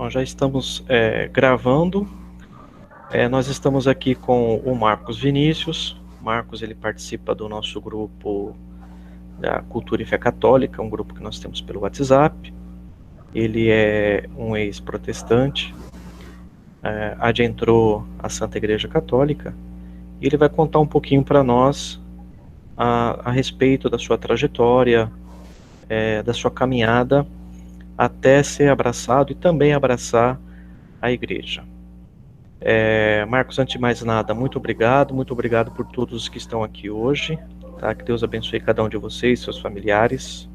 Nós já estamos gravando. Nós estamos aqui com o Marcos Vinícius. Marcos, ele participa do nosso grupo da Cultura e Fé Católica, um grupo que nós temos pelo WhatsApp. Ele é um ex-protestante, adentrou a Santa Igreja Católica, e ele vai contar um pouquinho para nós a respeito da sua trajetória, da sua caminhada até ser abraçado e também abraçar a igreja. Marcos, antes de mais nada, muito obrigado por todos que estão aqui hoje, tá? Que Deus abençoe cada um de vocês, seus familiares.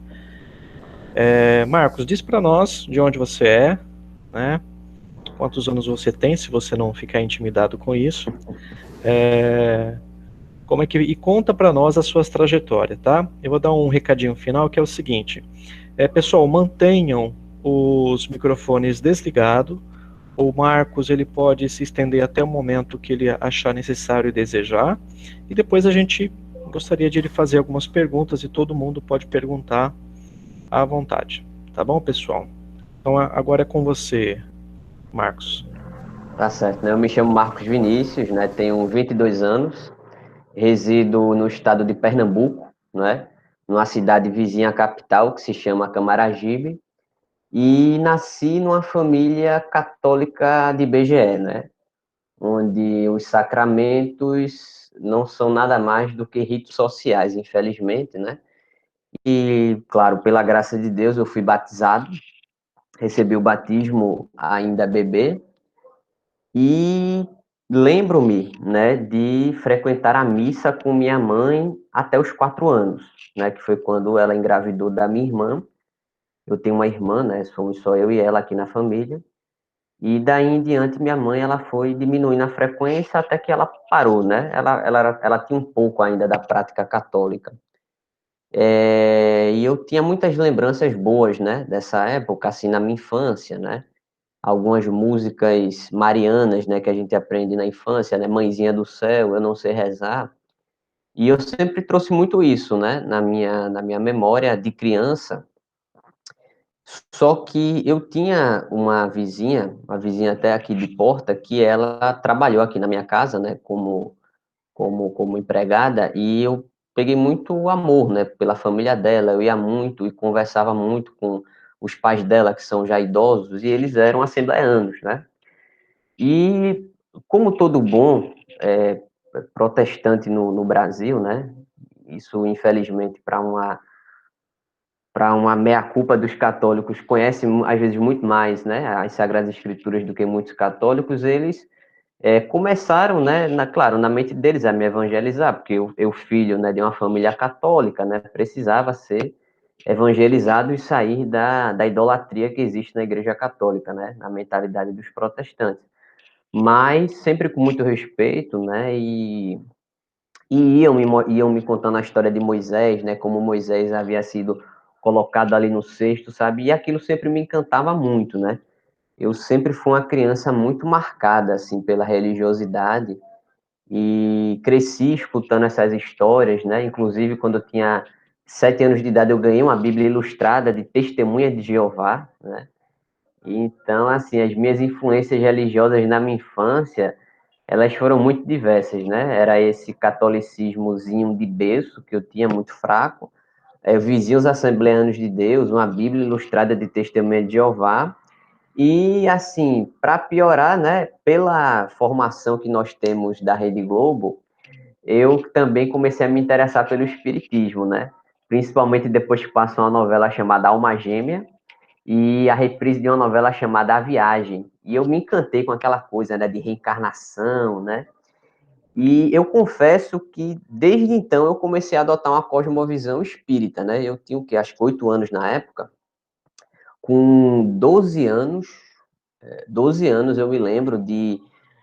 Marcos, diz para nós de onde você é, né? Quantos anos você tem, se você não ficar intimidado com isso. E conta para nós as suas trajetórias, tá? Eu vou dar um recadinho final que é o seguinte: pessoal, mantenham os microfones desligados. O Marcos, ele pode se estender até o momento que ele achar necessário e desejar, e depois a gente gostaria de ele fazer algumas perguntas, e todo mundo pode perguntar à vontade, tá bom, pessoal? Então agora é com você, Marcos. Tá certo, né? Eu me chamo Marcos Vinícius, né? Tenho 22 anos, resido no estado de Pernambuco, né? Numa cidade vizinha à capital que se chama Camaragibe, e nasci numa família católica de BGE, né? Onde os sacramentos não são nada mais do que ritos sociais, infelizmente, né? E, claro, pela graça de Deus, eu fui batizado, recebi o batismo ainda bebê, e lembro-me, né, de frequentar a missa com minha mãe até os 4 anos, né, que foi quando ela engravidou da minha irmã. Eu tenho uma irmã, né, somos só eu e ela aqui na família. E daí em diante, minha mãe, ela foi diminuindo a frequência até que ela parou, né? Ela tinha um pouco ainda da prática católica. E eu tinha muitas lembranças boas, né, dessa época, assim, na minha infância, né? Algumas músicas marianas, né, que a gente aprende na infância, né, Mãezinha do Céu, Eu Não Sei Rezar, e eu sempre trouxe muito isso, né, na minha memória de criança. Só que eu tinha uma vizinha até aqui de porta, que ela trabalhou aqui na minha casa, né, como empregada, e eu peguei muito amor, né, pela família dela. Eu ia muito e conversava muito com os pais dela, que são já idosos, e eles eram assembleanos, né. E como todo bom protestante no Brasil, né? Isso, infelizmente, para uma meia-culpa dos católicos, conhece às vezes muito mais, né, as Sagradas Escrituras do que muitos católicos. Eles começaram, né, claro, na mente deles a me evangelizar, porque eu filho, né, de uma família católica, né, precisava ser evangelizado e sair da idolatria que existe na Igreja Católica, né, na mentalidade dos protestantes, mas sempre com muito respeito, né, e iam me contando a história de Moisés, né, como Moisés havia sido colocado ali no cesto, sabe, e aquilo sempre me encantava muito, né. Eu sempre fui uma criança muito marcada, assim, pela religiosidade, e cresci escutando essas histórias, né, inclusive quando eu tinha 7 anos de idade eu ganhei uma Bíblia ilustrada de Testemunha de Jeová, né. Então, assim, as minhas influências religiosas na minha infância, elas foram muito diversas, né? Era esse catolicismozinho de berço que eu tinha muito fraco, vizinhos assembleanos de Deus, uma Bíblia ilustrada de Testemunha de Jeová, e, assim, para piorar, né, pela formação que nós temos da Rede Globo, eu também comecei a me interessar pelo espiritismo, né? Principalmente depois que passou uma novela chamada Alma Gêmea, e a reprise de uma novela chamada A Viagem. E eu me encantei com aquela coisa, né, de reencarnação, né? E eu confesso que, desde então, eu comecei a adotar uma cosmovisão espírita, né? Eu tinha, o quê? Acho que 8 anos na época. Com 12 anos eu me lembro de...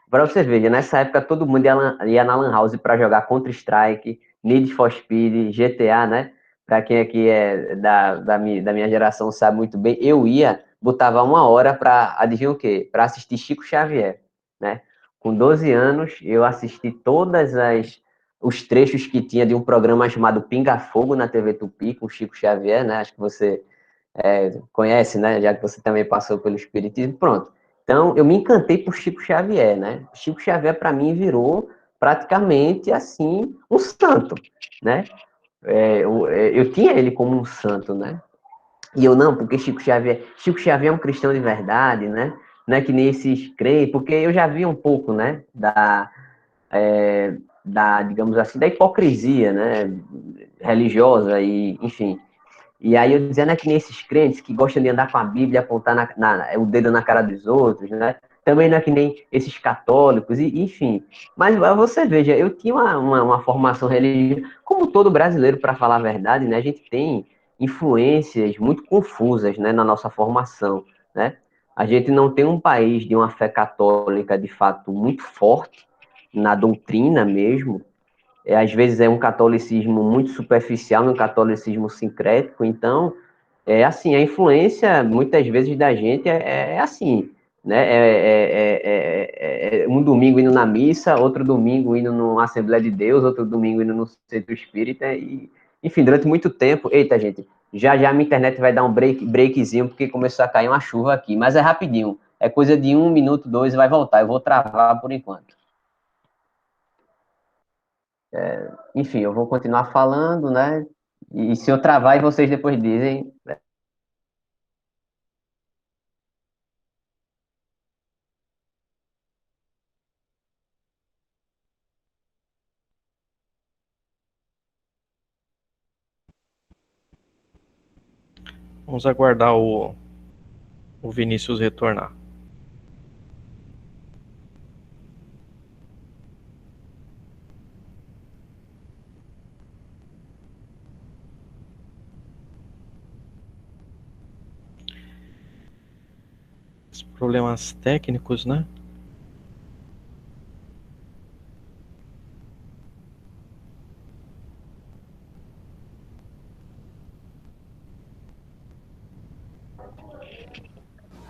Para você ver, nessa época todo mundo ia na Lan House para jogar Counter-Strike, Need for Speed, GTA, né? Para quem aqui é da minha geração sabe muito bem, eu botava 1 hora para, adivinha o quê? Para assistir Chico Xavier, né? Com 12 anos, eu assisti os trechos que tinha de um programa chamado Pinga Fogo na TV Tupi, com Chico Xavier, né? Acho que você Conhece, né? Já que você também passou pelo espiritismo, pronto. Então, eu me encantei por Chico Xavier, né? Chico Xavier, para mim, virou praticamente, assim, um santo, né? Eu tinha ele como um santo, né? E eu não, porque Chico Xavier é um cristão de verdade, né? Não é que nem esses crentes, porque eu já vi um pouco, né? Digamos assim, da hipocrisia, né? Religiosa e, enfim. E aí eu dizendo é que nem esses crentes que gostam de andar com a Bíblia e apontar o dedo na cara dos outros, né? Também não é que nem esses católicos, enfim. Mas você veja, eu tinha uma formação religiosa, como todo brasileiro, para falar a verdade, né? A gente tem influências muito confusas, né, na nossa formação, né? A gente não tem um país de uma fé católica, de fato, muito forte, na doutrina mesmo, às vezes é um catolicismo muito superficial, um catolicismo sincrético, então, assim, a influência, muitas vezes, da gente é assim, né, um domingo indo na missa, outro domingo indo numa Assembleia de Deus, outro domingo indo no centro espírita, e, enfim, durante muito tempo, eita, gente, já a minha internet vai dar um breakzinho, porque começou a cair uma chuva aqui, mas é rapidinho, é coisa de 1 minuto, 2, e vai voltar, eu vou travar por enquanto. Enfim, eu vou continuar falando, né? E se eu travar e vocês depois dizem. Vamos aguardar o Vinícius retornar. Os problemas técnicos, né?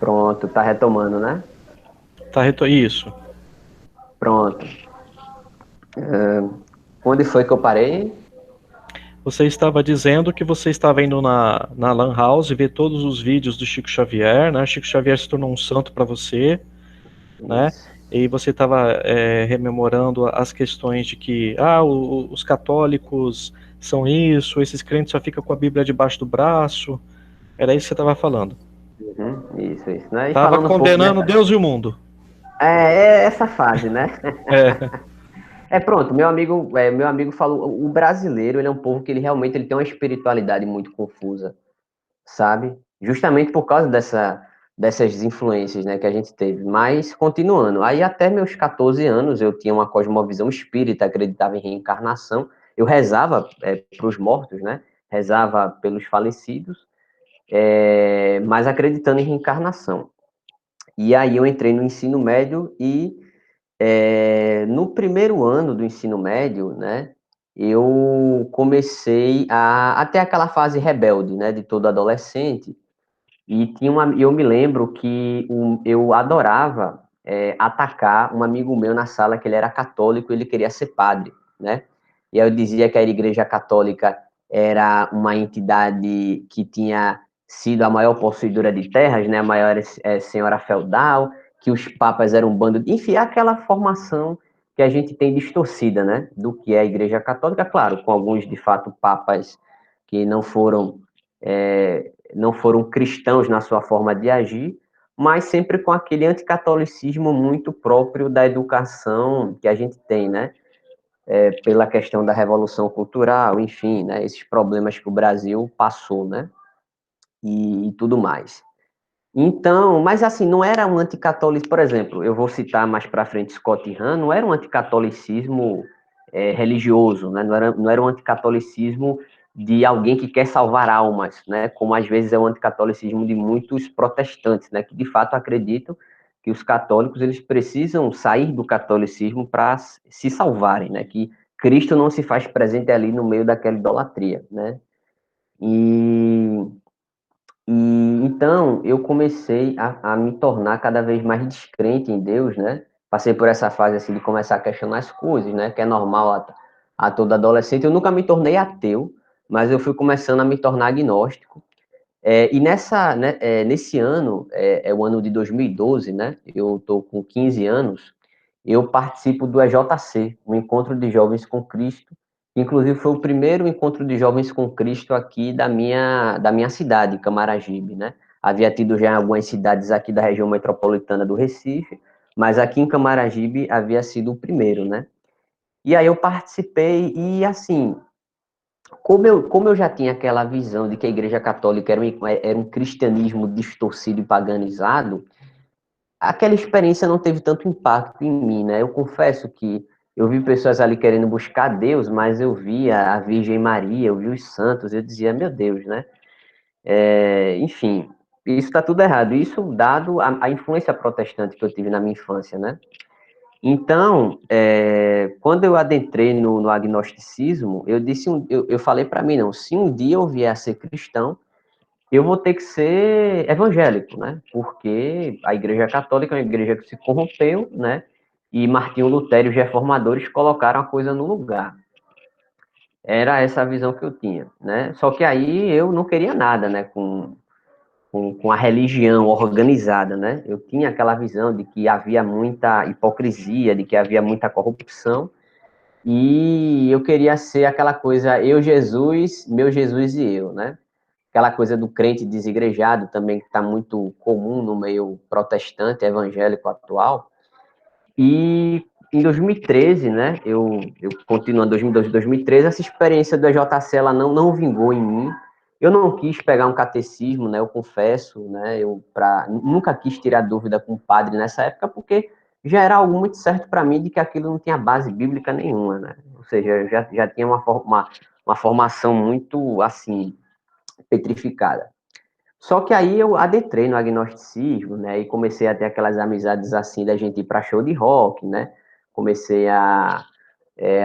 Pronto, tá retomando, né? Isso. Pronto. Onde foi que eu parei? Você estava dizendo que você estava indo na Lan House ver todos os vídeos do Chico Xavier, né? Chico Xavier se tornou um santo para você, né? Isso. E você estava rememorando as questões de que os católicos são isso, esses crentes só ficam com a Bíblia debaixo do braço. Era isso que você estava falando. Uhum, isso, né? E Estava falando um pouco condenando dessa. Deus e o mundo. É essa fase, né? É, Pronto, meu amigo falou, o brasileiro, ele é um povo que ele realmente ele tem uma espiritualidade muito confusa, sabe? Justamente por causa dessas influências, né, que a gente teve. Mas, continuando, aí até meus 14 anos eu tinha uma cosmovisão espírita, acreditava em reencarnação, eu rezava para os mortos, né? Rezava pelos falecidos, mas acreditando em reencarnação. E aí eu entrei no ensino médio e no primeiro ano do ensino médio, né, eu comecei a ter aquela fase rebelde, né, de todo adolescente, e eu me lembro que eu adorava atacar um amigo meu na sala, que ele era católico, ele queria ser padre, né? E aí eu dizia que a Igreja Católica era uma entidade que tinha sido a maior possuidora de terras, né? A maior senhora feudal, que os papas eram um bando de... Enfim, aquela formação que a gente tem distorcida, né? Do que é a Igreja Católica, claro, com alguns, de fato, papas que não foram cristãos na sua forma de agir, mas sempre com aquele anticatolicismo muito próprio da educação que a gente tem, né? Pela questão da revolução cultural, enfim, né? Esses problemas que o Brasil passou, né? E tudo mais. Então, mas assim, não era um anticatolicismo, por exemplo, eu vou citar mais para frente Scott Hahn, não era um anticatolicismo religioso, né? Não era um anticatolicismo de alguém que quer salvar almas, né? Como às vezes é o anticatolicismo de muitos protestantes, né? Que de fato acreditam que os católicos eles precisam sair do catolicismo para se salvarem, né? Que Cristo não se faz presente ali no meio daquela idolatria, né? E então eu comecei a me tornar cada vez mais descrente em Deus, né? Passei por essa fase assim de começar a questionar as coisas, né? Que é normal a todo adolescente. Eu nunca me tornei ateu, mas eu fui começando a me tornar agnóstico. E nesse ano, é o ano de 2012, né? Eu estou com 15 anos, eu participo do EJC, o Encontro de Jovens com Cristo. Inclusive, foi o primeiro encontro de jovens com Cristo aqui da minha cidade, Camaragibe, né? Havia tido já em algumas cidades aqui da região metropolitana do Recife, mas aqui em Camaragibe havia sido o primeiro, né? E aí eu participei e, assim, como eu já tinha aquela visão de que a Igreja Católica era um cristianismo distorcido e paganizado, aquela experiência não teve tanto impacto em mim, né? Eu confesso que eu vi pessoas ali querendo buscar Deus, mas eu via a Virgem Maria, eu vi os santos, eu dizia, meu Deus, né? Enfim, isso está tudo errado. Isso dado a influência protestante que eu tive na minha infância, né? Então, quando eu adentrei no agnosticismo, eu falei para mim, não, se um dia eu vier a ser cristão, eu vou ter que ser evangélico, né? Porque a Igreja Católica é uma igreja que se corrompeu, né? E Martinho Lutero e os reformadores colocaram a coisa no lugar. Era essa a visão que eu tinha, né? Só que aí eu não queria nada, né? Com a religião organizada, né? Eu tinha aquela visão de que havia muita hipocrisia, de que havia muita corrupção, e eu queria ser aquela coisa, eu, Jesus, meu Jesus e eu, né? Aquela coisa do crente desigrejado também, que está muito comum no meio protestante, evangélico atual. E em 2013, né, eu continuando 2012, 2013, essa experiência do EJC, ela não vingou em mim. Eu não quis pegar um catecismo, né, eu confesso, né, nunca quis tirar dúvida com o padre nessa época, porque já era algo muito certo para mim de que aquilo não tinha base bíblica nenhuma, né, ou seja, eu já tinha uma formação muito, assim, petrificada. Só que aí eu adentrei no agnosticismo, né? E comecei a ter aquelas amizades assim da gente ir para show de rock, né? Comecei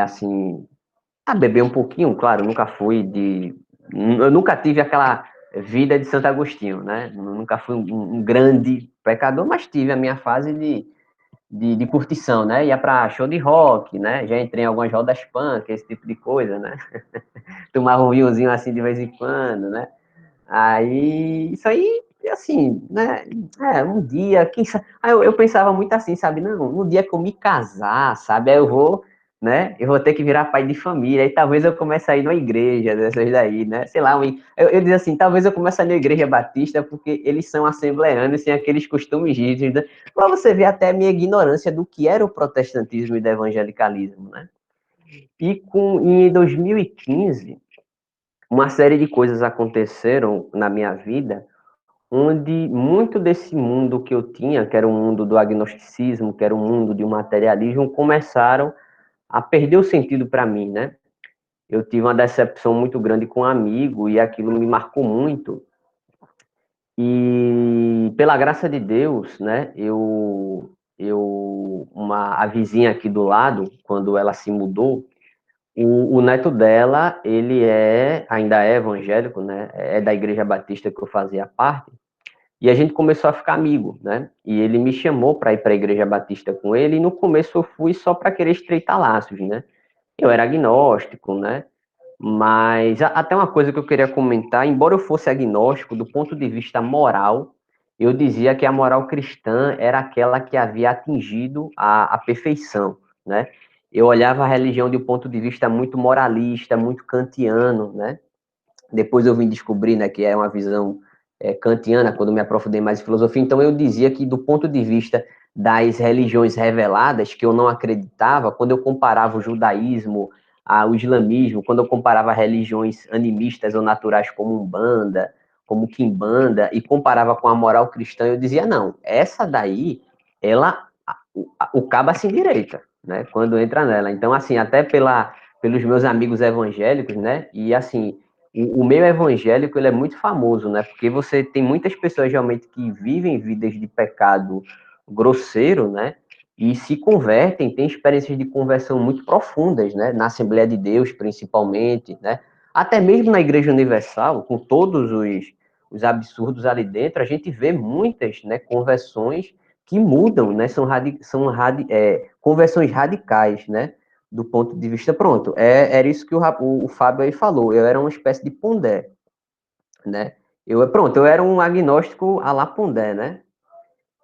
assim, a beber um pouquinho, claro, eu nunca tive aquela vida de Santo Agostinho, né? Nunca fui um grande pecador, mas tive a minha fase de curtição, né? Ia para show de rock, né? Já entrei em algumas rodas punk, esse tipo de coisa, né? Tomava um vinhozinho assim de vez em quando, né? Aí, isso aí, assim, né? Um dia, quem sabe. Aí eu pensava muito assim, sabe? Não, no dia que eu me casar, sabe? Aí eu vou, né? Eu vou ter que virar pai de família. Aí talvez eu comece a ir numa igreja dessas daí, né? Sei lá, eu dizia assim, talvez eu comece a ir na igreja batista, porque eles são assembleanos, sem aqueles costumes rígidos. Né? Pra você ver até a minha ignorância do que era o protestantismo e do evangelicalismo, né? Em 2015 uma série de coisas aconteceram na minha vida, onde muito desse mundo que eu tinha, que era o mundo do agnosticismo, que era o mundo do materialismo, começaram a perder o sentido para mim, né? Eu tive uma decepção muito grande com um amigo e aquilo me marcou muito. E pela graça de Deus, né? A vizinha aqui do lado, quando ela se mudou, o neto dela, ele ainda é evangélico, né? É da Igreja Batista que eu fazia parte. E a gente começou a ficar amigo, né? E ele me chamou para ir para a Igreja Batista com ele. E no começo eu fui só para querer estreitar laços, né? Eu era agnóstico, né? Mas até uma coisa que eu queria comentar, embora eu fosse agnóstico, do ponto de vista moral, eu dizia que a moral cristã era aquela que havia atingido a perfeição, né? Eu olhava a religião de um ponto de vista muito moralista, muito kantiano, né? Depois eu vim descobrir, né, que é uma visão kantiana, quando me aprofundei mais em filosofia. Então eu dizia que do ponto de vista das religiões reveladas, que eu não acreditava, quando eu comparava o judaísmo ao islamismo, quando eu comparava religiões animistas ou naturais como Umbanda, como Quimbanda, e comparava com a moral cristã, eu dizia, não, essa daí, ela, o cabo se endireita, né, quando entra nela. Então, assim, até pelos meus amigos evangélicos, né, e assim, o meio evangélico, ele é muito famoso, né? Porque você tem muitas pessoas realmente que vivem vidas de pecado grosseiro, né? E se convertem, têm experiências de conversão muito profundas, né? Na Assembleia de Deus, principalmente, né? Até mesmo na Igreja Universal, com todos os absurdos ali dentro, a gente vê muitas, né, conversões que mudam, né? Conversões radicais, né? Do ponto de vista, era isso que o Fábio aí falou, eu era uma espécie de Pondé, né? Eu era um agnóstico à la Pondé, né?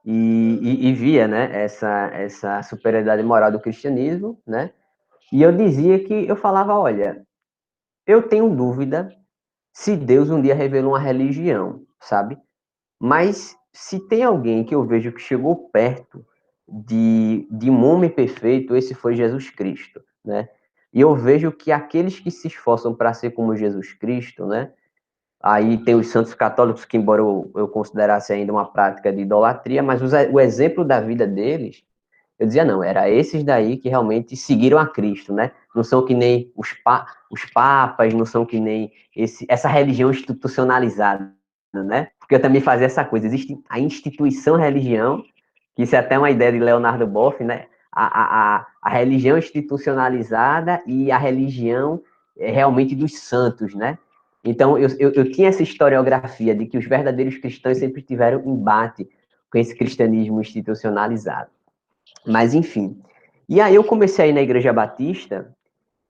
E via, né, essa superioridade moral do cristianismo, né? E eu dizia que, eu falava, olha, eu tenho dúvida se Deus um dia revelou uma religião, sabe? Mas se tem alguém que eu vejo que chegou perto de um homem perfeito, esse foi Jesus Cristo, né? E eu vejo que aqueles que se esforçam para ser como Jesus Cristo, né? Aí tem os santos católicos, que embora eu considerasse ainda uma prática de idolatria, mas o exemplo da vida deles, eu dizia, não, era esses daí que realmente seguiram a Cristo, né? Não são que nem os papas, não são que nem essa religião institucionalizada, né? Porque eu também fazia essa coisa, existe a instituição religião, que isso é até uma ideia de Leonardo Boff, né? A religião institucionalizada e a religião realmente dos santos, né? Então, eu tinha essa historiografia de que os verdadeiros cristãos sempre tiveram embate com esse cristianismo institucionalizado. Mas, enfim. E aí eu comecei a ir na Igreja Batista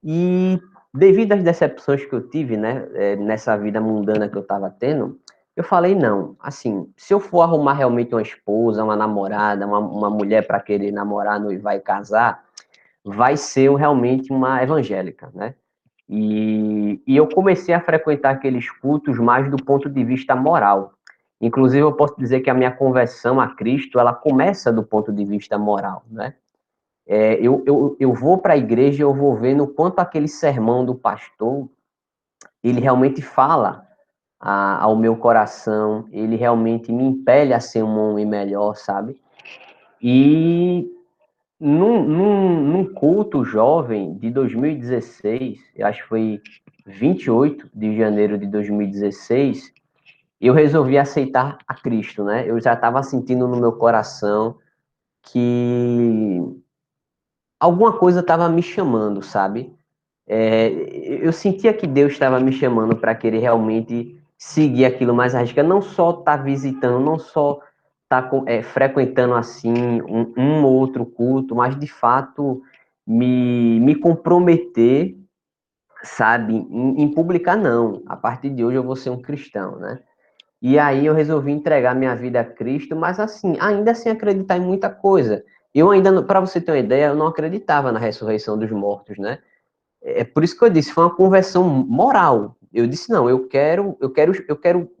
e, devido às decepções que eu tive, né, nessa vida mundana que eu estava tendo, eu falei, não, assim, se eu for arrumar realmente uma esposa, uma namorada, uma mulher para querer namorar, noivar e casar, vai ser realmente uma evangélica, né? E eu comecei a frequentar aqueles cultos mais do ponto de vista moral. Inclusive, eu posso dizer que a minha conversão a Cristo, ela começa do ponto de vista moral, né? Eu vou para a igreja e eu vou vendo o quanto aquele sermão do pastor, ele realmente fala ao meu coração, ele realmente me impele a ser um homem melhor, sabe? E num culto jovem de 2016, eu acho que foi 28 de janeiro de 2016, eu resolvi aceitar a Cristo, né? Eu já estava sentindo no meu coração que alguma coisa estava me chamando, sabe? Eu sentia que Deus estava me chamando para querer realmente seguir aquilo mais arriscado, não só estar visitando, não só estar frequentando assim um ou outro culto, mas de fato me comprometer, sabe, em publicar, não. A partir de hoje eu vou ser um cristão, né? E aí eu resolvi entregar minha vida a Cristo, mas assim, ainda sem acreditar em muita coisa. Eu ainda, para você ter uma ideia, eu não acreditava na ressurreição dos mortos, né? É por isso que eu disse, foi uma conversão moral. Eu disse, não, eu quero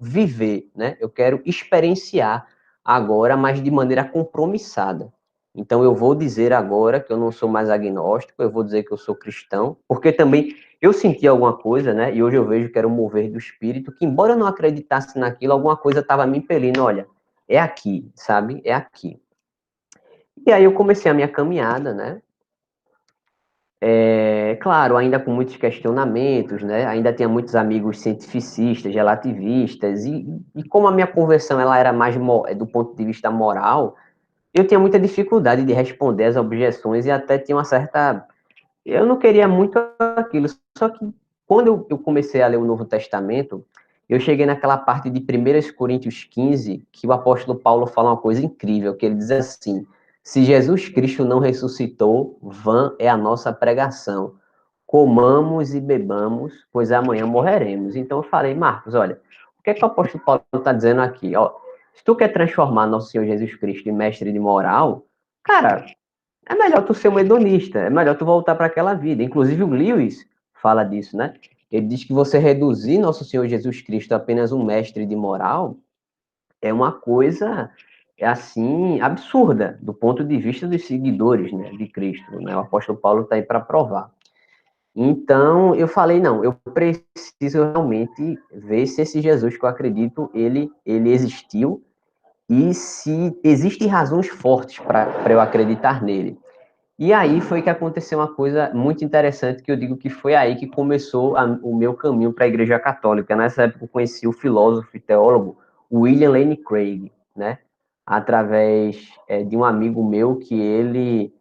viver, né? Eu quero experienciar agora, mas de maneira compromissada. Então eu vou dizer agora que eu não sou mais agnóstico, eu vou dizer que eu sou cristão, porque também eu senti alguma coisa, né? E hoje eu vejo que era um mover do espírito, que embora eu não acreditasse naquilo, alguma coisa estava me impelindo, olha, é aqui, sabe? É aqui. E aí eu comecei a minha caminhada, né? Claro, ainda com muitos questionamentos, né? Ainda tinha muitos amigos cientificistas, relativistas, e como a minha conversão ela era mais do ponto de vista moral, eu tinha muita dificuldade de responder às objeções e até tinha uma certa. Eu não queria muito aquilo, só que quando eu comecei a ler o Novo Testamento, eu cheguei naquela parte de 1 Coríntios 15, que o apóstolo Paulo fala uma coisa incrível, que ele diz assim: se Jesus Cristo não ressuscitou, vã é a nossa pregação. Comamos e bebamos, pois amanhã morreremos. Então eu falei, Marcos, olha, o que é que o apóstolo Paulo está dizendo aqui? Ó, se tu quer transformar nosso Senhor Jesus Cristo em mestre de moral, cara, é melhor tu ser um hedonista, é melhor tu voltar para aquela vida. Inclusive o Lewis fala disso, né? Ele diz que você reduzir nosso Senhor Jesus Cristo a apenas um mestre de moral é uma coisa assim absurda do ponto de vista dos seguidores, né, de Cristo, né? O apóstolo Paulo está aí para provar. Então eu falei, não, eu preciso realmente ver se esse Jesus que eu acredito ele existiu e se existem razões fortes para eu acreditar nele. E aí foi que aconteceu uma coisa muito interessante, que eu digo que foi aí que começou o meu caminho para a Igreja Católica. Nessa época eu conheci o filósofo e teólogo William Lane Craig, né? Através de um amigo meu que ele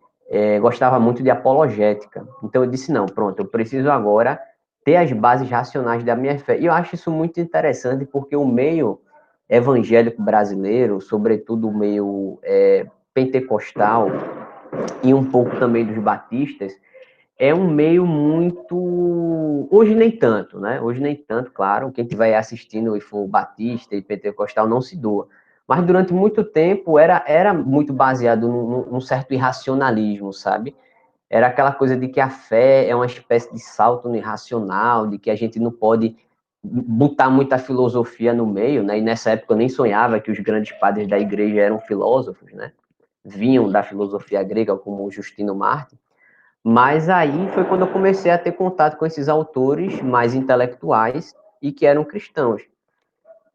gostava muito de apologética. Então eu disse, não, pronto, eu preciso agora ter as bases racionais da minha fé. E eu acho isso muito interessante porque o meio evangélico brasileiro, sobretudo o meio pentecostal, e um pouco também dos batistas, é um meio muito... Hoje nem tanto, né? Hoje nem tanto, claro. Quem estiver assistindo e for batista e pentecostal não se doa. Mas durante muito tempo era muito baseado num certo irracionalismo, sabe? Era aquela coisa de que a fé é uma espécie de salto no irracional, de que a gente não pode botar muita filosofia no meio, né? E nessa época eu nem sonhava que os grandes padres da igreja eram filósofos, né? Vinham da filosofia grega, como o Justino Mártir. Mas aí foi quando eu comecei a ter contato com esses autores mais intelectuais e que eram cristãos.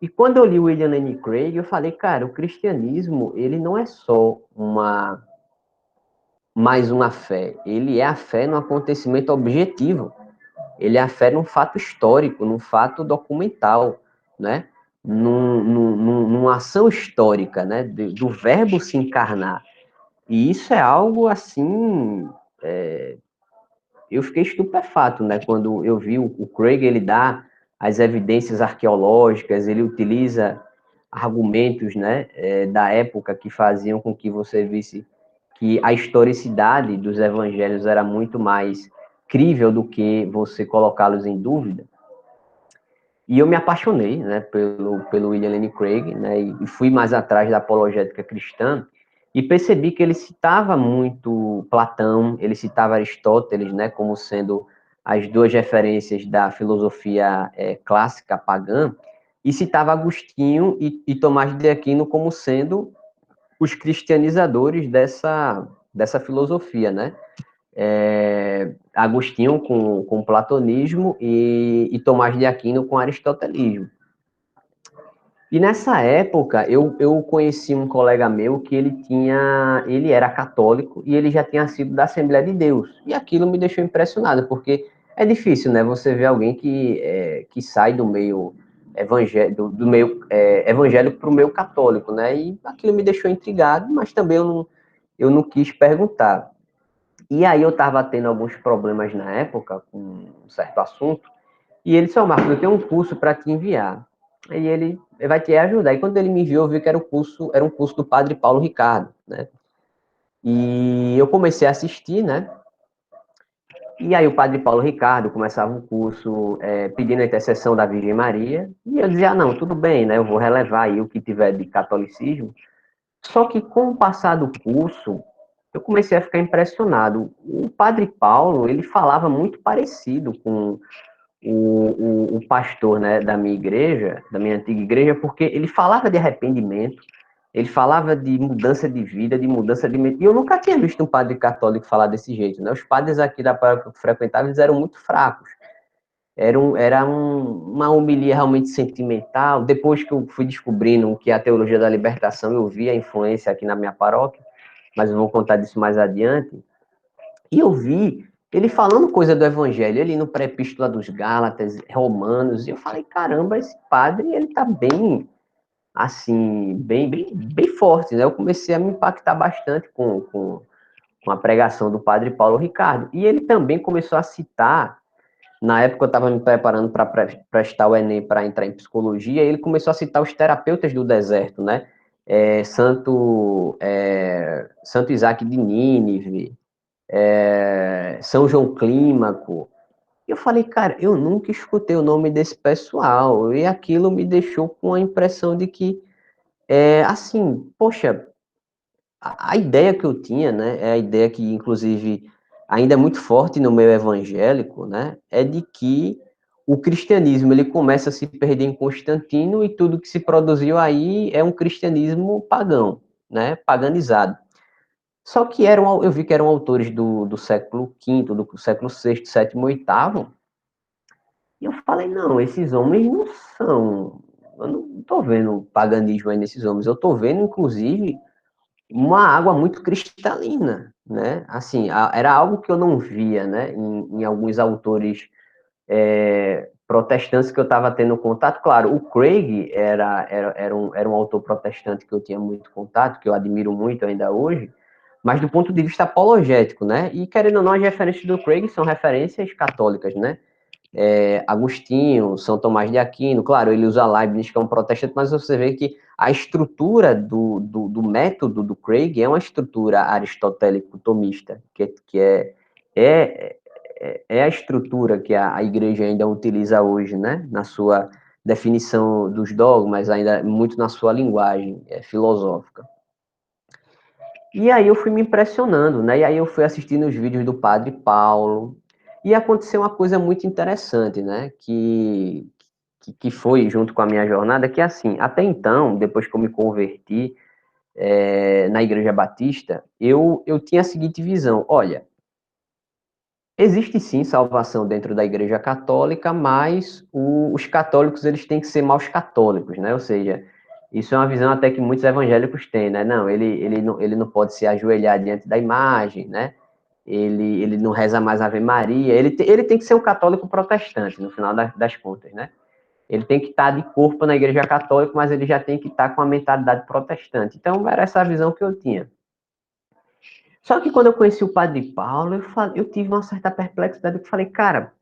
E quando eu li William Lane Craig, eu falei, cara, o cristianismo, ele não é só mais uma fé, ele é a fé no acontecimento objetivo, ele é a fé num fato histórico, num fato documental, né? Numa ação histórica, né? Do verbo se encarnar. E isso é algo assim, eu fiquei estupefato, né? Quando eu vi o Craig, ele dá as evidências arqueológicas, ele utiliza argumentos, né, da época que faziam com que você visse que a historicidade dos evangelhos era muito mais crível do que você colocá-los em dúvida. E eu me apaixonei, né, pelo William Lane Craig, né, e fui mais atrás da apologética cristã e percebi que ele citava muito Platão, ele citava Aristóteles, né, como sendo as duas referências da filosofia clássica pagã, e citava Agostinho e Tomás de Aquino como sendo os cristianizadores dessa filosofia, né? Agostinho com platonismo e Tomás de Aquino com aristotelismo. E nessa época, eu conheci um colega meu que ele era católico e ele já tinha sido da Assembleia de Deus. E aquilo me deixou impressionado, porque é difícil, né? Você ver alguém que sai do meio do meio evangélico para o meio católico, né? E aquilo me deixou intrigado, mas também eu não quis perguntar. E aí eu estava tendo alguns problemas na época com um certo assunto, e ele disse, Marcos, eu tenho um curso para te enviar. Aí ele vai te ajudar. E quando ele me enviou, eu vi que era um curso do Padre Paulo Ricardo, né? E eu comecei a assistir, né? E aí o Padre Paulo Ricardo começava um curso pedindo a intercessão da Virgem Maria, e eu dizia, não, tudo bem, né? Eu vou relevar aí o que tiver de catolicismo. Só que com o passar do curso, eu comecei a ficar impressionado. O Padre Paulo, ele falava muito parecido com o pastor, né, da minha igreja, da minha antiga igreja, porque ele falava de arrependimento, ele falava de mudança de vida, de mudança de mente. E eu nunca tinha visto um padre católico falar desse jeito, né? Os padres aqui da paróquia que eu frequentava, eles eram muito fracos. Uma homilia realmente sentimental. Depois que eu fui descobrindo que a teologia da libertação, eu vi a influência aqui na minha paróquia, mas eu vou contar disso mais adiante. E eu vi ele falando coisa do evangelho, ele no pré-epístola dos Gálatas, Romanos, e eu falei, caramba, esse padre, ele tá bem, assim, bem forte, né? Eu comecei a me impactar bastante com a pregação do padre Paulo Ricardo. E ele também começou a citar, na época eu estava me preparando para prestar o Enem para entrar em psicologia, e ele começou a citar os terapeutas do deserto, né? Santo Isaac de Nínive, São João Clímaco. E eu falei, cara, eu nunca escutei o nome desse pessoal. E aquilo me deixou com a impressão de que, assim, poxa, a ideia que eu tinha, né, é a ideia que, inclusive, ainda é muito forte no meio evangélico, né, é de que o cristianismo ele começa a se perder em Constantino e tudo que se produziu aí é um cristianismo pagão, né, paganizado. Só que eu vi que eram autores do século V, do século VI, VII, VIII, e eu falei, não, esses homens não são... Eu não estou vendo paganismo aí nesses homens, eu estou vendo, inclusive, uma água muito cristalina, né? Assim, era algo que eu não via, né, em alguns autores protestantes que eu estava tendo contato. Claro, o Craig era um autor protestante que eu tinha muito contato, que eu admiro muito ainda hoje, mas do ponto de vista apologético, né? E querendo ou não, as referências do Craig são referências católicas, né? Agostinho, São Tomás de Aquino, claro, ele usa Leibniz, que é um protestante, mas você vê que a estrutura do método do Craig é uma estrutura aristotélico-tomista, que é a estrutura que a igreja ainda utiliza hoje, né? Na sua definição dos dogmas, ainda muito na sua linguagem filosófica. E aí eu fui me impressionando, né? E aí eu fui assistindo os vídeos do Padre Paulo, e aconteceu uma coisa muito interessante, né? Que foi junto com a minha jornada, que assim, até então, depois que eu me converti na Igreja Batista, eu tinha a seguinte visão: olha, existe sim salvação dentro da Igreja Católica, mas os católicos eles têm que ser maus católicos, né? Ou seja, isso é uma visão até que muitos evangélicos têm, né? Não, ele não pode se ajoelhar diante da imagem, né? Ele não reza mais Ave Maria, ele tem que ser um católico protestante, no final das contas, né? Ele tem que estar de corpo na Igreja Católica, mas ele já tem que estar com a mentalidade protestante. Então, era essa a visão que eu tinha. Só que quando eu conheci o Padre Paulo, eu tive uma certa perplexidade, eu falei, cara,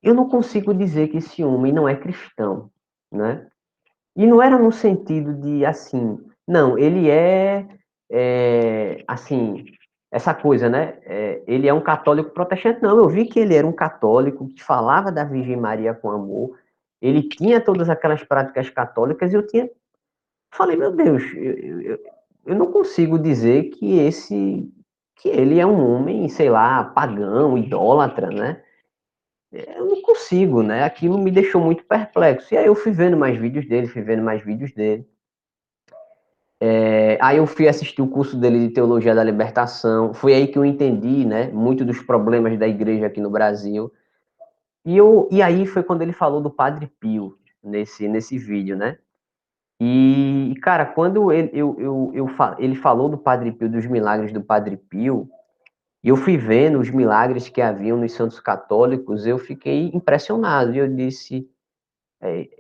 eu não consigo dizer que esse homem não é cristão, né? E não era no sentido de, assim, não, ele assim, essa coisa, né? Ele é um católico protestante. Não, eu vi que ele era um católico que falava da Virgem Maria com amor, ele tinha todas aquelas práticas católicas, e falei, meu Deus, eu não consigo dizer que ele é um homem, sei lá, pagão, idólatra, né? Eu não consigo, né? Aquilo me deixou muito perplexo. E aí eu fui vendo mais vídeos dele, fui vendo mais vídeos dele. Aí eu fui assistir o curso dele de Teologia da Libertação. Foi aí que eu entendi, né, muito dos problemas da igreja aqui no Brasil. E aí foi quando ele falou do Padre Pio, nesse vídeo, né? E, cara, quando ele falou do Padre Pio, dos milagres do Padre Pio, e eu fui vendo os milagres que haviam nos santos católicos, eu fiquei impressionado. E eu disse,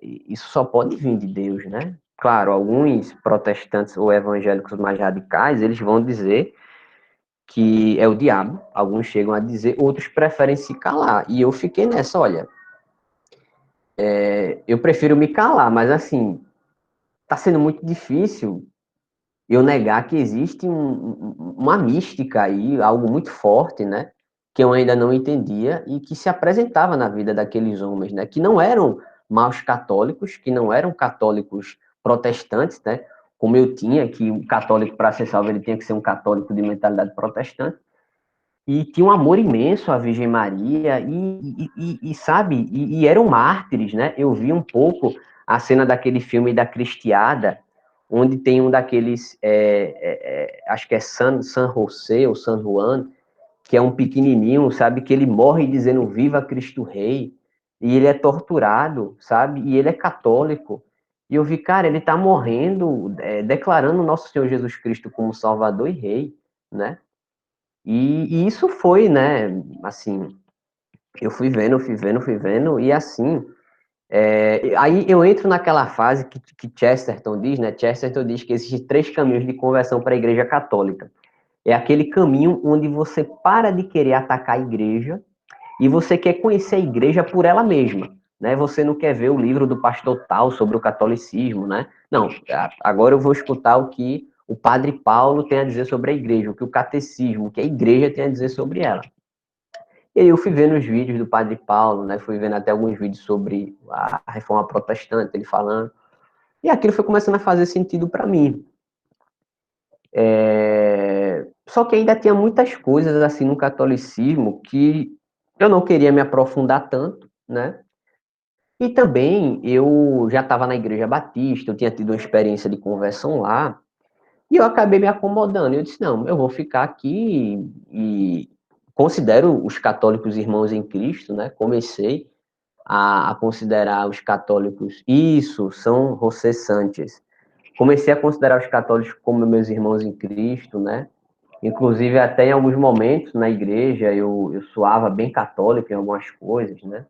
isso só pode vir de Deus, né? Claro, alguns protestantes ou evangélicos mais radicais, eles vão dizer que é o diabo, alguns chegam a dizer, outros preferem se calar. E eu fiquei nessa, olha, eu prefiro me calar, mas assim, tá sendo muito difícil eu negar que existe uma mística aí, algo muito forte, né? Que eu ainda não entendia e que se apresentava na vida daqueles homens, né? Que não eram maus católicos, que não eram católicos protestantes, né? Como eu tinha, que o católico, para ser salvo, ele tinha que ser um católico de mentalidade protestante. E tinha um amor imenso à Virgem Maria, sabe, e eram mártires, né? Eu vi um pouco a cena daquele filme da Cristiada, onde tem um daqueles, acho que é San José ou San Juan, que é um pequenininho, sabe, que ele morre dizendo Viva Cristo Rei, e ele é torturado, sabe, e ele é católico. E eu vi, cara, ele tá morrendo, declarando o nosso Senhor Jesus Cristo como Salvador e Rei, né? E isso foi, né, assim, eu fui vendo, e assim, aí eu entro naquela fase que Chesterton diz, né, Chesterton diz que existem 3 caminhos de conversão para a Igreja Católica. É aquele caminho onde você para de querer atacar a Igreja e você quer conhecer a Igreja por ela mesma, né, você não quer ver o livro do pastor tal sobre o catolicismo, né, não, agora eu vou escutar o que o Padre Paulo tem a dizer sobre a Igreja, o que o catecismo, o que a Igreja tem a dizer sobre ela. E aí eu fui vendo os vídeos do Padre Paulo, né? Fui vendo até alguns vídeos sobre a reforma protestante, ele falando. E aquilo foi começando a fazer sentido para mim. Só que ainda tinha muitas coisas assim no catolicismo que eu não queria me aprofundar tanto, né? E também eu já estava na Igreja Batista, eu tinha tido uma experiência de conversão lá, e eu acabei me acomodando. Eu disse, não, eu vou ficar aqui e considero os católicos irmãos em Cristo, né? Comecei a considerar os católicos, isso, São José Sánchez. Comecei a considerar os católicos como meus irmãos em Cristo, né? Inclusive, até em alguns momentos na igreja, eu soava bem católico em algumas coisas, né?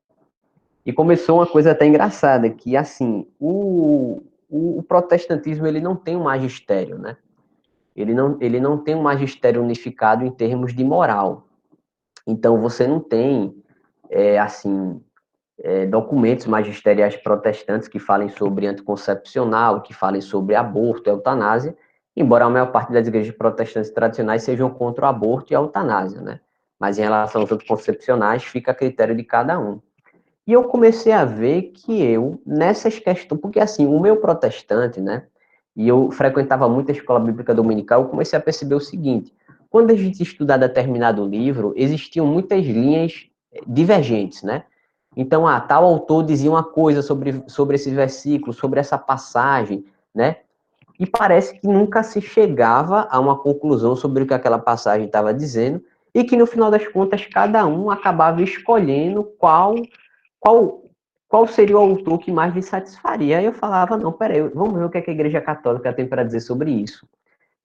E começou uma coisa até engraçada, que, assim, o protestantismo, ele não tem um magistério, né? Ele não tem um magistério unificado em termos de moral. Então, você não tem, assim, documentos magisteriais protestantes que falem sobre anticoncepcional, que falem sobre aborto, eutanásia, embora a maior parte das igrejas protestantes tradicionais sejam contra o aborto e a eutanásia, né? mas em relação aos anticoncepcionais, fica a critério de cada um. E eu comecei a ver que eu, nessas questões, porque assim, o meu protestante, né, e eu frequentava muito a escola bíblica dominical, eu comecei a perceber o seguinte: quando a gente estudar determinado livro, existiam muitas linhas divergentes, né? Então, tal autor dizia uma coisa sobre esse versículo, sobre essa passagem, né? E parece que nunca se chegava a uma conclusão sobre o que aquela passagem estava dizendo, e que no final das contas cada um acabava escolhendo qual, qual seria o autor que mais lhe satisfaria. Aí eu falava, não, peraí, vamos ver o que, é que a Igreja Católica tem para dizer sobre isso.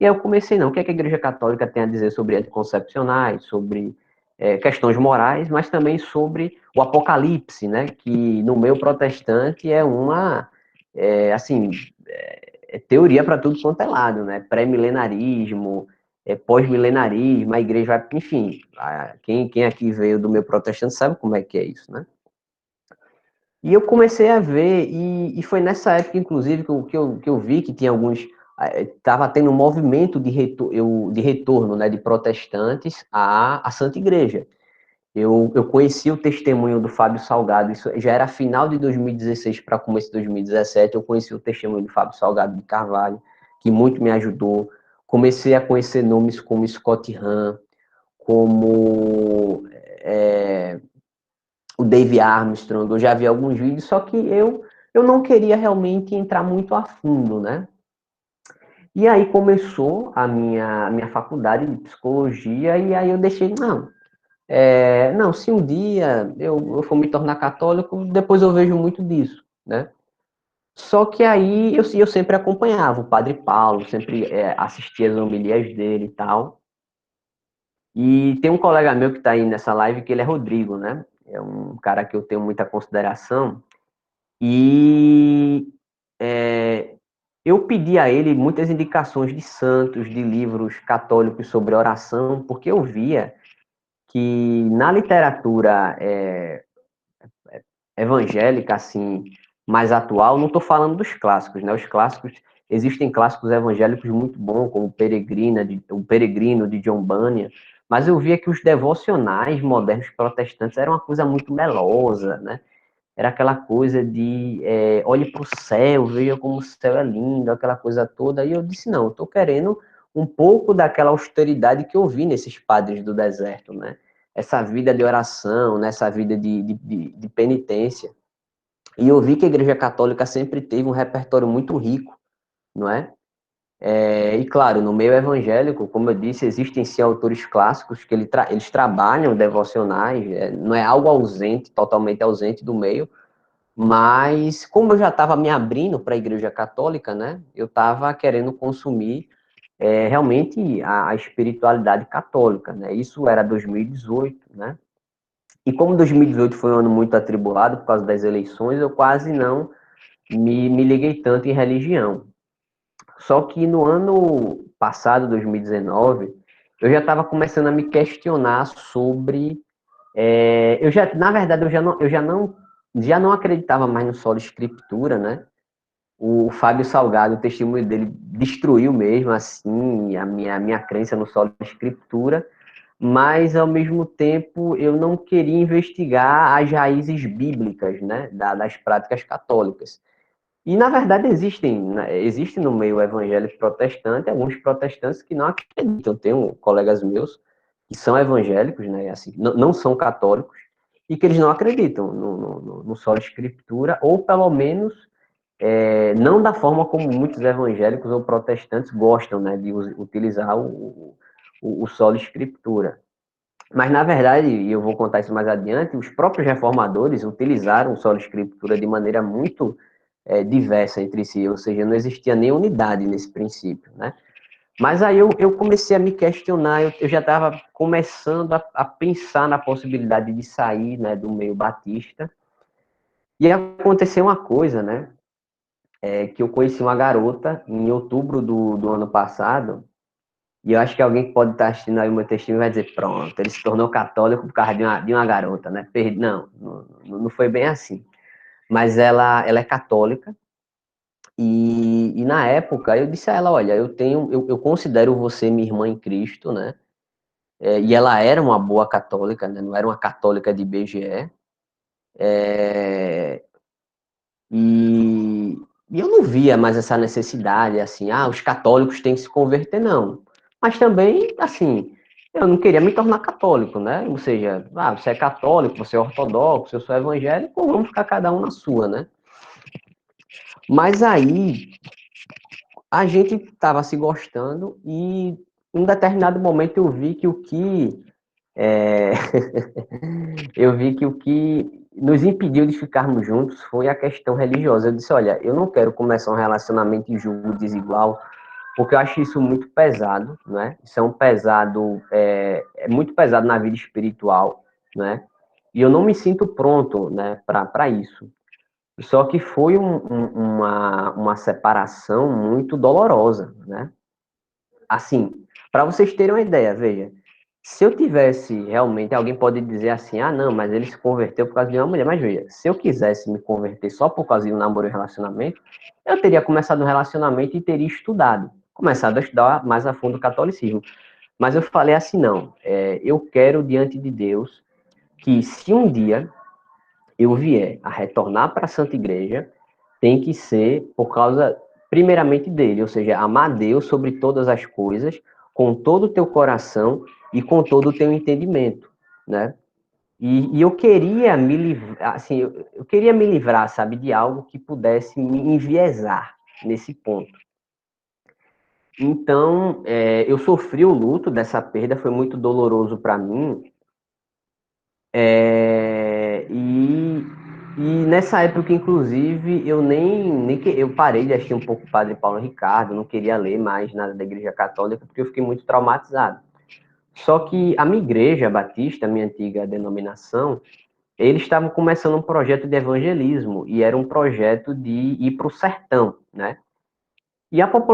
E aí eu comecei, não, o que, é que a Igreja Católica tem a dizer sobre anticoncepcionais, sobre questões morais, mas também sobre o Apocalipse, né, que no meio protestante é uma, assim, teoria para tudo quanto é lado, né, pré-milenarismo, pós-milenarismo, a igreja vai, enfim, quem aqui veio do meio protestante sabe como é que é isso, né. E eu comecei a ver, e foi nessa época, inclusive, que eu vi que tinha alguns. Estava tendo um movimento de retorno, né, de protestantes à Santa Igreja. Eu conheci o testemunho do Fábio Salgado, isso já era final de 2016 para começo de 2017. Eu conheci o testemunho do Fábio Salgado de Carvalho, que muito me ajudou. Comecei a conhecer nomes como Scott Hahn, como o Dave Armstrong. Eu já vi alguns vídeos, só que eu não queria realmente entrar muito a fundo, né? E aí começou a minha faculdade de psicologia, e aí eu deixei, não, se um dia eu for me tornar católico, depois eu vejo muito disso, né? Só que aí eu sempre acompanhava o Padre Paulo, sempre assistia as homilias dele e tal. E tem um colega meu que está aí nessa live, que ele é Rodrigo, né? É um cara que eu tenho muita consideração. E eu pedi a ele muitas indicações de santos, de livros católicos sobre oração, porque eu via que na literatura evangélica, assim, mais atual, não estou falando dos clássicos, né? Os clássicos, existem clássicos evangélicos muito bons, como o Peregrino, de John Bunyan, mas eu via que os devocionais modernos protestantes eram uma coisa muito melosa, né? Era aquela coisa de olhe para o céu, veja como o céu é lindo, aquela coisa toda. E eu disse, não, eu estou querendo um pouco daquela austeridade que eu vi nesses padres do deserto, né? Essa vida de oração, né? Essa vida de penitência. E eu vi que a Igreja Católica sempre teve um repertório muito rico, não é? E claro, no meio evangélico, como eu disse, existem sim autores clássicos que eles trabalham devocionais, não é algo ausente, totalmente ausente do meio, mas, como eu já estava me abrindo para a Igreja Católica, né, eu estava querendo consumir realmente a espiritualidade católica, né, isso era 2018, né, e como 2018 foi um ano muito atribulado por causa das eleições, eu quase não me liguei tanto em religião. Só que no ano passado, 2019, eu já estava começando a me questionar sobre na verdade, eu já não acreditava mais no solo escritura, né? O Fábio Salgado, o testemunho dele destruiu mesmo, assim, a minha crença no solo escritura, mas, ao mesmo tempo, eu não queria investigar as raízes bíblicas, né, das práticas católicas. E, na verdade, existem no meio evangélico protestante alguns protestantes que não acreditam. Eu tenho colegas meus que são evangélicos, né, assim, não são católicos, e que eles não acreditam no solo escritura, ou pelo menos não da forma como muitos evangélicos ou protestantes gostam, né, de utilizar o solo escritura. Mas, na verdade, e eu vou contar isso mais adiante, os próprios reformadores utilizaram o solo escritura de maneira muito diversa entre si, ou seja, não existia nem unidade nesse princípio, né? Mas aí eu comecei a me questionar, eu já estava começando a pensar na possibilidade de sair, né, do meio batista, e aconteceu uma coisa, né, que eu conheci uma garota em outubro do ano passado, e eu acho que alguém que pode estar assistindo aí o meu testemunho vai dizer, pronto, ele se tornou católico por causa de uma garota, né? Não foi bem assim. Mas ela é católica, e na época eu disse a ela, olha, eu considero você minha irmã em Cristo, né? e ela era uma boa católica, né? Não era uma católica de IBGE, e, e eu não via mais essa necessidade, assim, os católicos têm que se converter, não. Mas também, assim, eu não queria me tornar católico, né? Ou seja, você é católico, você é ortodoxo, eu sou evangélico, vamos ficar cada um na sua, né? Mas aí, a gente estava se gostando e em um determinado momento eu vi que eu vi que o que nos impediu de ficarmos juntos foi a questão religiosa. Eu disse, olha, eu não quero começar um relacionamento em julgo desigual, porque eu acho isso muito pesado, né? Isso é um pesado, é muito pesado na vida espiritual, né? E eu não me sinto pronto, né, para isso. Só que foi uma separação muito dolorosa, né? Assim, para vocês terem uma ideia, veja, se eu tivesse realmente, alguém pode dizer assim, não, mas ele se converteu por causa de uma mulher, mas veja, se eu quisesse me converter só por causa de um namoro e relacionamento, eu teria começado um relacionamento e teria estudado, começado a estudar mais a fundo o catolicismo. Mas eu falei assim, não, eu quero diante de Deus que se um dia eu vier a retornar para a Santa Igreja, tem que ser por causa, primeiramente, dele, ou seja, amar Deus sobre todas as coisas, com todo o teu coração e com todo o teu entendimento, né? E eu queria me livrar, assim, eu queria me livrar, sabe, de algo que pudesse me enviesar nesse ponto. Então, eu sofri o luto dessa perda, foi muito doloroso para mim, e nessa época, inclusive, eu parei de assistir um pouco o Padre Paulo Ricardo, não queria ler mais nada da Igreja Católica, porque eu fiquei muito traumatizado. Só que a minha igreja batista, a minha antiga denominação, eles estavam começando um projeto de evangelismo, e era um projeto de ir para o sertão, né? E a população